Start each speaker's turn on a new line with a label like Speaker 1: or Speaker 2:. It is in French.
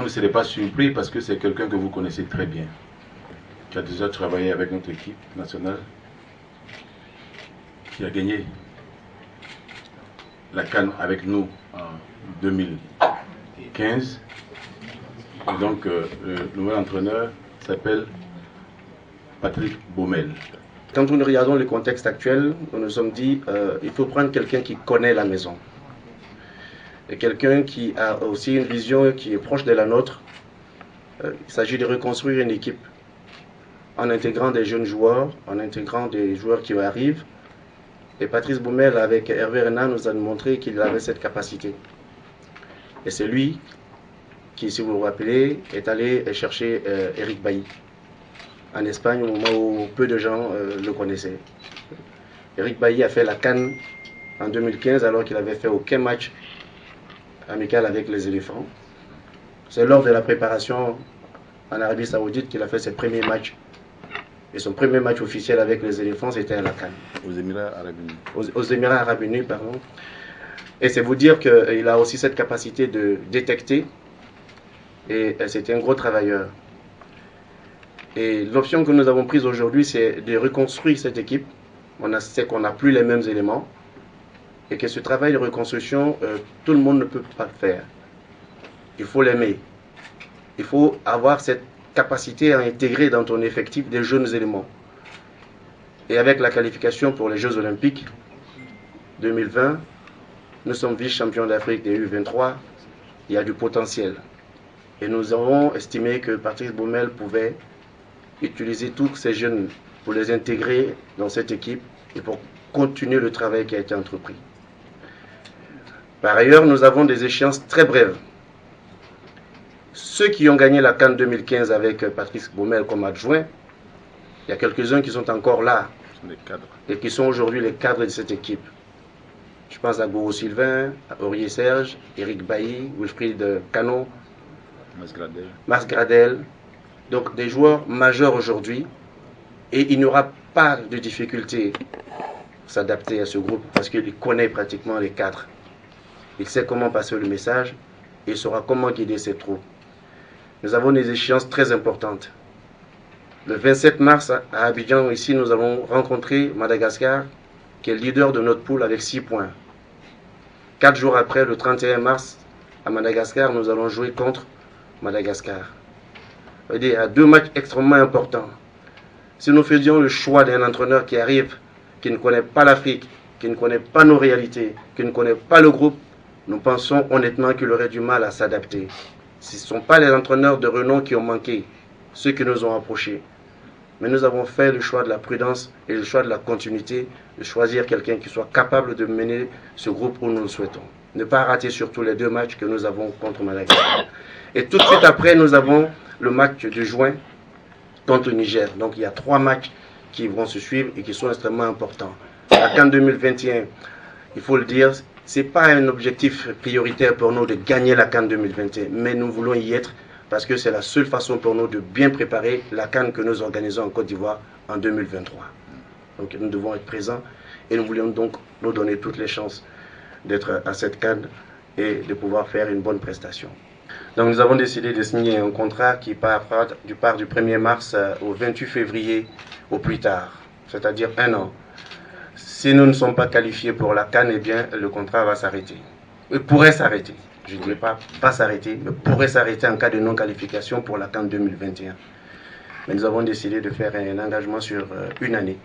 Speaker 1: ne serez pas surpris parce que c'est quelqu'un que vous connaissez très bien, qui a déjà travaillé avec notre équipe nationale, qui a gagné la CAN avec nous en 2015. Et donc, le nouvel entraîneur s'appelle Patrice Baumel.
Speaker 2: Quand nous regardons le contexte actuel, nous nous sommes dit il faut prendre quelqu'un qui connaît la maison. Et quelqu'un qui a aussi une vision qui est proche de la nôtre. Il s'agit de reconstruire une équipe en intégrant des jeunes joueurs, en intégrant des joueurs qui arrivent. Et Patrice Baumel, avec Hervé Renard, nous a montré qu'il avait cette capacité. Et c'est lui qui, si vous vous rappelez, est allé chercher Eric Bailly en Espagne au moment où peu de gens le connaissaient. Eric Bailly a fait la CAN en 2015 alors qu'il n'avait fait aucun match amical avec les éléphants. C'est lors de la préparation en Arabie Saoudite qu'il a fait ses premiers matchs. Et son premier match officiel avec les éléphants, c'était à la CAN.
Speaker 1: Aux Émirats Arabes Unis.
Speaker 2: Aux Émirats Arabes Unis, pardon. Et c'est vous dire qu'il a aussi cette capacité de détecter. Et c'était un gros travailleur. Et l'option que nous avons prise aujourd'hui, c'est de reconstruire cette équipe. On sait qu'on n'a plus les mêmes éléments. Et que ce travail de reconstruction, tout le monde ne peut pas le faire. Il faut l'aimer. Il faut avoir cette capacité à intégrer dans ton effectif des jeunes éléments. Et avec la qualification pour les Jeux Olympiques 2020, nous sommes vice-champions d'Afrique des U23. Il y a du potentiel. Et nous avons estimé que Patrice Baumel pouvait utiliser tous ces jeunes pour les intégrer dans cette équipe et pour continuer le travail qui a été entrepris. Par ailleurs, nous avons des échéances très brèves. Ceux qui ont gagné la CAN 2015 avec Patrice Baumel comme adjoint, il y a quelques-uns qui sont encore là et qui sont aujourd'hui les cadres de cette équipe. Je pense à Goro Sylvain, à Aurier Serge, Eric Bailly, Wilfried Cano, Mars Gradel. Donc des joueurs majeurs aujourd'hui. Et il n'y aura pas de difficulté à s'adapter à ce groupe parce qu'il connaît pratiquement les cadres. Il sait comment passer le message et il saura comment guider ses troupes. Nous avons des échéances très importantes. Le 27 mars à Abidjan, ici, nous allons rencontrer Madagascar, qui est leader de notre poule avec 6 points. 4 jours après, le 31 mars, à Madagascar, nous allons jouer contre Madagascar. Il y a 2 matchs extrêmement importants. Si nous faisions le choix d'un entraîneur qui arrive, qui ne connaît pas l'Afrique, qui ne connaît pas nos réalités, qui ne connaît pas le groupe, nous pensons honnêtement qu'il aurait du mal à s'adapter. Ce ne sont pas les entraîneurs de renom qui ont manqué, ceux qui nous ont approchés. Mais nous avons fait le choix de la prudence et le choix de la continuité, de choisir quelqu'un qui soit capable de mener ce groupe où nous le souhaitons. Ne pas rater surtout les 2 matchs que nous avons contre Madagascar. Et tout de suite après, nous avons le match de juin contre le Niger. Donc il y a 3 matchs qui vont se suivre et qui sont extrêmement importants. La CAN 2021, il faut le dire, ce n'est pas un objectif prioritaire pour nous de gagner la CAN 2021, mais nous voulons y être parce que c'est la seule façon pour nous de bien préparer la CAN que nous organisons en Côte d'Ivoire en 2023. Donc nous devons être présents et nous voulons donc nous donner toutes les chances d'être à cette CAN et de pouvoir faire une bonne prestation. Donc nous avons décidé de signer un contrat qui part du 1er mars au 28 février au plus tard, c'est-à-dire 1 an. Si nous ne sommes pas qualifiés pour la CAN, eh bien le contrat va s'arrêter. Il pourrait s'arrêter. Je ne dirais pas s'arrêter, mais pourrait s'arrêter en cas de non-qualification pour la CAN 2021. Mais nous avons décidé de faire un engagement sur 1 année.